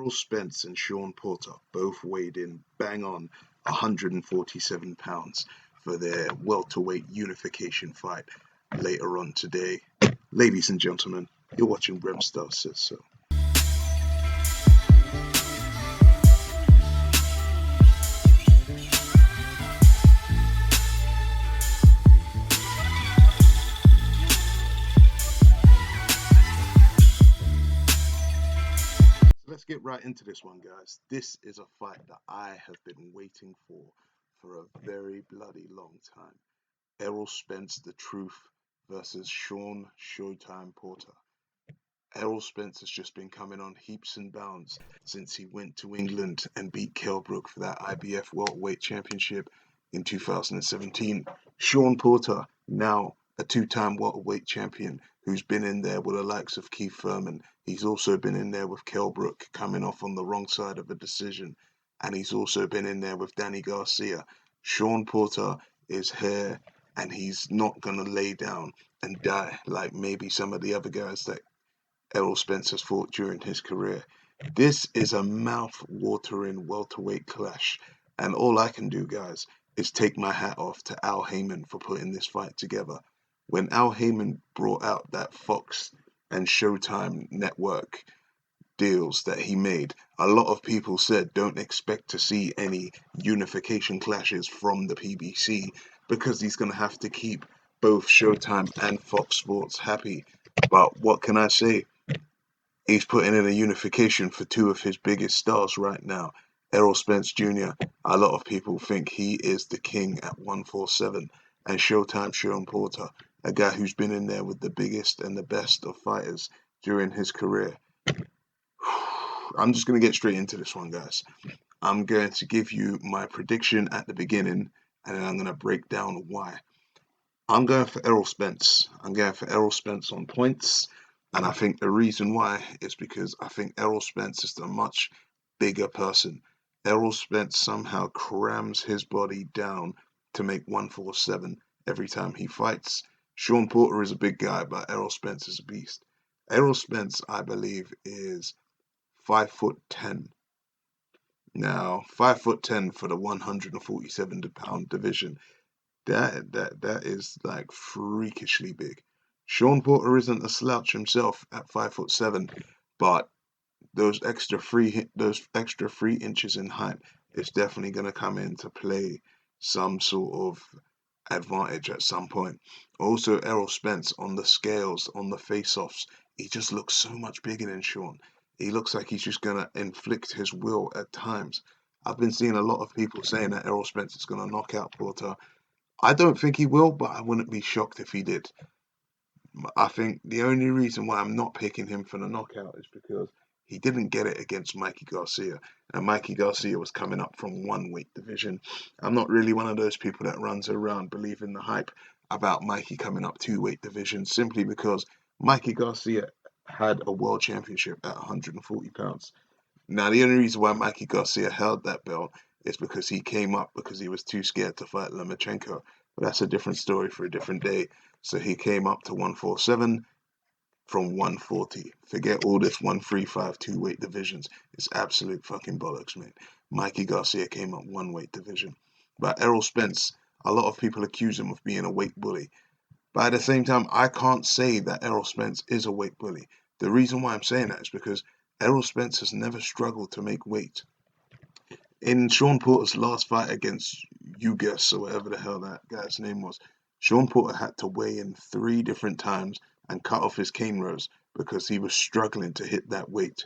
Errol Spence and Sean Porter both weighed in bang on 147 pounds for their welterweight unification fight later on today. Ladies and gentlemen, you're watching Remstar Says So. Let's get right into this one, guys. This is a fight that I have been waiting for a very bloody long time. Errol Spence, the Truth, versus Sean Showtime Porter. Errol Spence has just been coming on heaps and bounds since he went to England and beat Kell Brook for that IBF Welterweight Championship in 2017. Sean Porter, now a two-time welterweight champion, who's been in there with the likes of Keith Thurman. He's also been in there with Kell Brook, coming off on the wrong side of a decision. And he's also been in there with Danny Garcia. Sean Porter is here, and he's not going to lay down and die like maybe some of the other guys that Errol Spence has fought during his career. This is a mouth-watering welterweight clash, and all I can do, guys, is take my hat off to Al Heyman for putting this fight together. When Al Heyman brought out that Fox and Showtime network deals that he made, a lot of people said don't expect to see any unification clashes from the PBC because he's going to have to keep both Showtime and Fox Sports happy. But what can I say? He's putting in a unification for two of his biggest stars right now. Errol Spence Jr., a lot of people think he is the king at 147. And Showtime Sean Porter, a guy who's been in there with the biggest and the best of fighters during his career. I'm just going to get straight into this one, guys. I'm going to give you my prediction at the beginning, and then I'm going to break down why. I'm going for Errol Spence. I'm going for Errol Spence on points. And I think the reason why is because I think Errol Spence is a much bigger person. Errol Spence somehow crams his body down to make 147 every time he fights. Sean Porter is a big guy, but Errol Spence is a beast. Errol Spence, I believe, is 5'10". Now, 5'10" for the 147-pound division. That is like freakishly big. Sean Porter isn't a slouch himself at 5'7", but those extra 3 inches in height is definitely going to come into play some sort of advantage at some point. Also, Errol Spence on the scales, on the face-offs, he just looks so much bigger than Sean. He looks like he's just going to inflict his will at times. I've been seeing a lot of people saying that Errol Spence is going to knock out Porter. I don't think he will, but I wouldn't be shocked if he did. I think the only reason why I'm not picking him for the knockout is because he didn't get it against Mikey Garcia. And Mikey Garcia was coming up from one weight division. I'm not really one of those people that runs around believing the hype about Mikey coming up 2 weight divisions, simply because Mikey Garcia had a world championship at 140 pounds. Now, the only reason why Mikey Garcia held that belt is because he came up because he was too scared to fight Lomachenko. But that's a different story for a different day. So he came up to 147 from 140. Forget all this 135 2-weight divisions. It's absolute fucking bollocks, mate. Mikey Garcia came up 1-weight division. But Errol Spence, a lot of people accuse him of being a weight bully. But at the same time, I can't say that Errol Spence is a weight bully. The reason why I'm saying that is because Errol Spence has never struggled to make weight. In Sean Porter's last fight against Ugas, or whatever the hell that guy's name was, Sean Porter had to weigh in 3 different times and cut off his cane rows because he was struggling to hit that weight.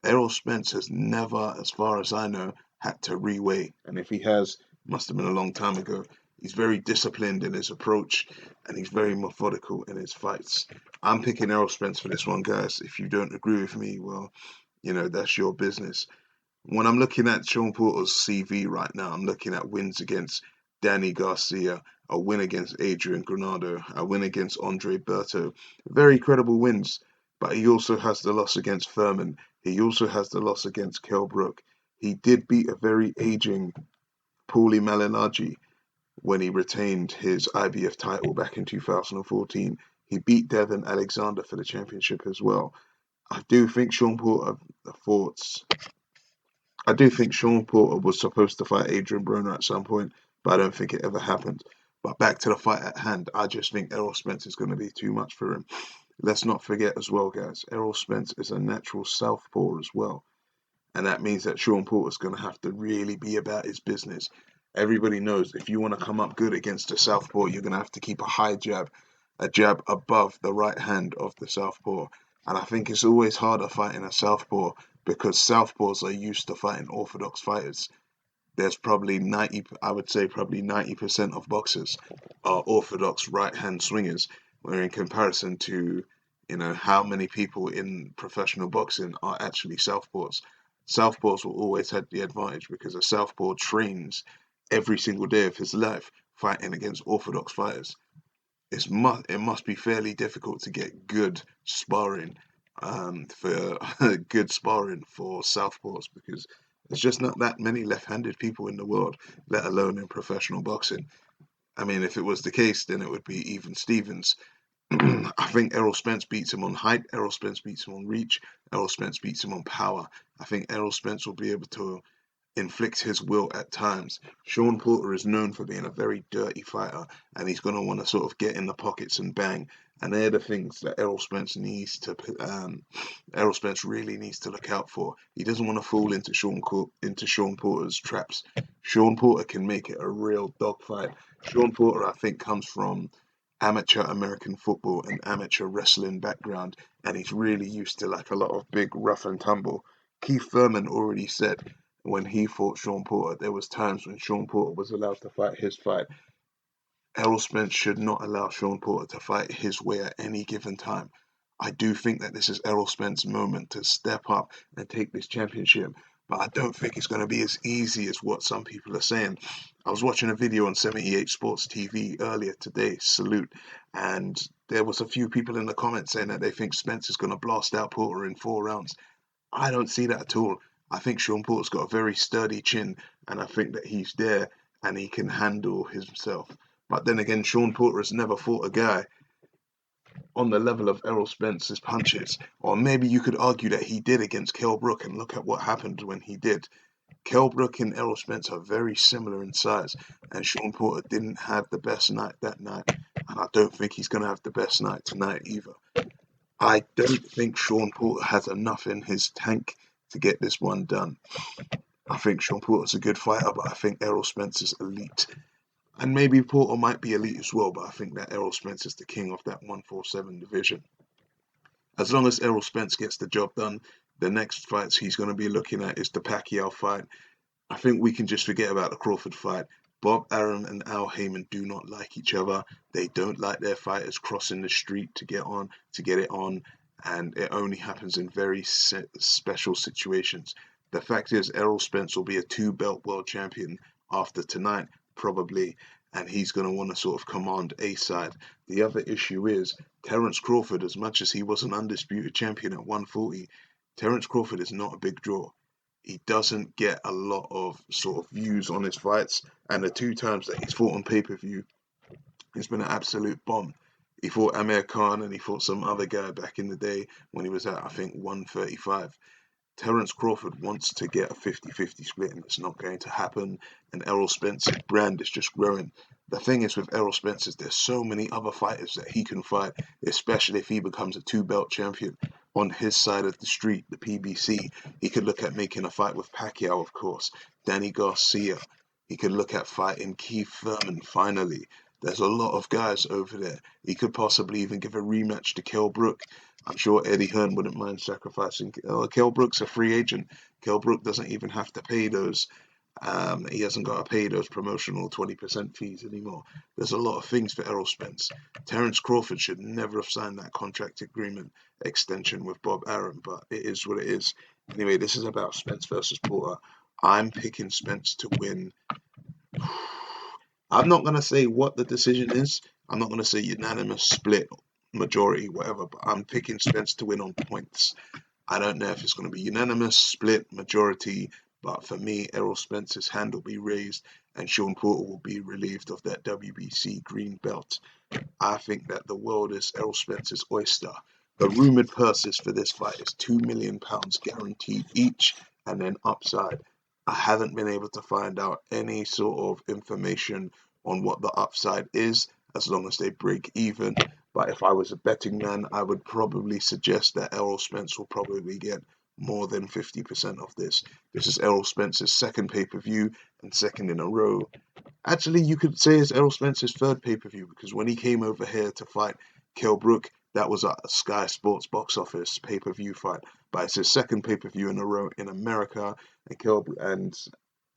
Errol Spence has never, as far as I know, had to reweigh. And if he has, must have been a long time ago. He's very disciplined in his approach, and he's very methodical in his fights. I'm picking Errol Spence for this one, guys. If you don't agree with me, well, that's your business. When I'm looking at Sean Porter's CV right now, I'm looking at wins against Danny Garcia, a win against Adrian Granado, a win against Andre Berto. Very credible wins, but he also has the loss against Thurman. He also has the loss against Kell Brook. He did beat a very aging Paulie Malignaggi when he retained his IBF title back in 2014. He beat Devin Alexander for the championship as well. I do think Sean Porter fought I do think Sean Porter was supposed to fight Adrian Broner at some point, but I don't think it ever happened. But back to the fight at hand, I just think Errol Spence is going to be too much for him. Let's not forget as well, guys, Errol Spence is a natural southpaw as well. And that means that Sean Porter's going to have to really be about his business. Everybody knows if you want to come up good against a southpaw, you're going to have to keep a high jab, a jab above the right hand of the southpaw. And I think it's always harder fighting a southpaw because southpaws are used to fighting orthodox fighters. There's probably 90, I would say probably 90% of boxers are orthodox right hand swingers, where in comparison to, how many people in professional boxing are actually southpaws. Southpaws will always have the advantage because a southpaw trains every single day of his life fighting against orthodox fighters. It must be fairly difficult to get good sparring for good sparring for southpaws because there's just not that many left-handed people in the world, let alone in professional boxing. I mean, if it was the case, then it would be even Stevens. I think Errol Spence beats him on height. Errol Spence beats him on reach. Errol Spence beats him on power. I think Errol Spence will be able to inflicts his will at times. Sean Porter is known for being a very dirty fighter, and he's going to want to sort of get in the pockets and bang. And they're the things that Errol Spence really needs to look out for. He doesn't want to fall into Sean Porter's traps. Sean Porter can make it a real dogfight. Sean Porter, I think, comes from amateur American football and amateur wrestling background, and he's really used to like a lot of big rough and tumble. Keith Thurman already said when he fought Sean Porter, there was times when Sean Porter was allowed to fight his fight. Errol Spence should not allow Sean Porter to fight his way at any given time. I do think that this is Errol Spence's moment to step up and take this championship, but I don't think it's going to be as easy as what some people are saying. I was watching a video on 78 Sports TV earlier today, salute, and there was a few people in the comments saying that they think Spence is going to blast out Porter in 4 rounds. I don't see that at all. I think Sean Porter's got a very sturdy chin, and I think that he's there and he can handle himself. But then again, Sean Porter has never fought a guy on the level of Errol Spence's punches. Or maybe you could argue that he did against Kell Brook, and look at what happened when he did. Kell Brook and Errol Spence are very similar in size, and Sean Porter didn't have the best night that night, and I don't think he's going to have the best night tonight either. I don't think Sean Porter has enough in his tank to get this one done. I think Sean Porter's a good fighter, but I think Errol Spence is elite. And maybe Porter might be elite as well, but I think that Errol Spence is the king of that 147 division. As long as Errol Spence gets the job done, the next fights he's going to be looking at is the Pacquiao fight. I think we can just forget about the Crawford fight. Bob Arum and Al Heyman do not like each other. They don't like their fighters crossing the street to get it on, and it only happens in very special situations. The fact is, Errol Spence will be a two-belt world champion after tonight, probably, and he's going to want to sort of command a side. The other issue is Terence Crawford, as much as he was an undisputed champion at 140, Terence Crawford is not a big draw. He doesn't get a lot of sort of views on his fights, and the 2 times that he's fought on pay-per-view, it's been an absolute bomb. He fought Amir Khan and he fought some other guy back in the day when he was at, I think, 135. Terence Crawford wants to get a 50-50 split, and it's not going to happen. And Errol Spence's brand is just growing. The thing is with Errol Spence is there's so many other fighters that he can fight, especially if he becomes a two-belt champion. On his side of the street, the PBC, he could look at making a fight with Pacquiao, of course, Danny Garcia. He could look at fighting Keith Thurman, finally. There's a lot of guys over there. He could possibly even give a rematch to Kell Brook. I'm sure Eddie Hearn wouldn't mind sacrificing. Kell Brook's a free agent. Kell Brook doesn't even have to pay those. He hasn't got to pay those promotional 20% fees anymore. There's a lot of things for Errol Spence. Terence Crawford should never have signed that contract agreement extension with Bob Arum, but it is what it is. Anyway, this is about Spence versus Porter. I'm picking Spence to win. I'm not going to say what the decision is. I'm not going to say unanimous, split, majority, whatever, but I'm picking Spence to win on points. I don't know if it's going to be unanimous, split, majority, but for me, Errol Spence's hand will be raised and Sean Porter will be relieved of that WBC green belt. I think that the world is Errol Spence's oyster. The rumoured purses for this fight is £2 million guaranteed each, and then upside. I haven't been able to find out any sort of information on what the upside is as long as they break even. But if I was a betting man, I would probably suggest that Errol Spence will probably get more than 50% of this. This is Errol Spence's second pay-per-view and second in a row. Actually, you could say it's Errol Spence's third pay-per-view because when he came over here to fight Kell Brook, that was a Sky Sports box office pay-per-view fight. But it's his second pay-per-view in a row in America, and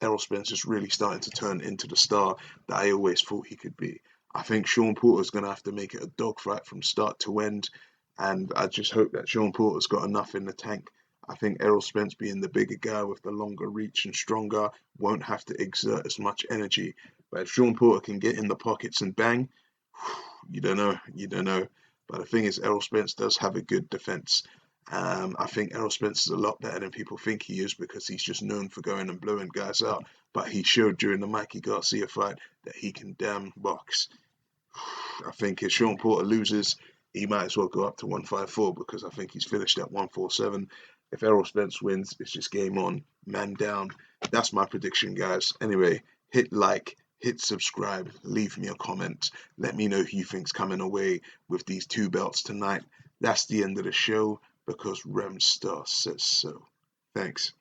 Errol Spence is really starting to turn into the star that I always thought he could be. I think Sean Porter's going to have to make it a dogfight from start to end, and I just hope that Sean Porter's got enough in the tank. I think Errol Spence, being the bigger guy with the longer reach and stronger, won't have to exert as much energy. But if Sean Porter can get in the pockets and bang, you don't know, you don't know. But the thing is, Errol Spence does have a good defense. I think Errol Spence is a lot better than people think he is because he's just known for going and blowing guys out. But he showed during the Mikey Garcia fight that he can damn box. I think if Sean Porter loses, he might as well go up to 154 because I think he's finished at 147. If Errol Spence wins, it's just game on, man down. That's my prediction, guys. Anyway, hit like, hit subscribe, leave me a comment. Let me know who you think's coming away with these two belts tonight. That's the end of the show because Rem Star says so. Thanks.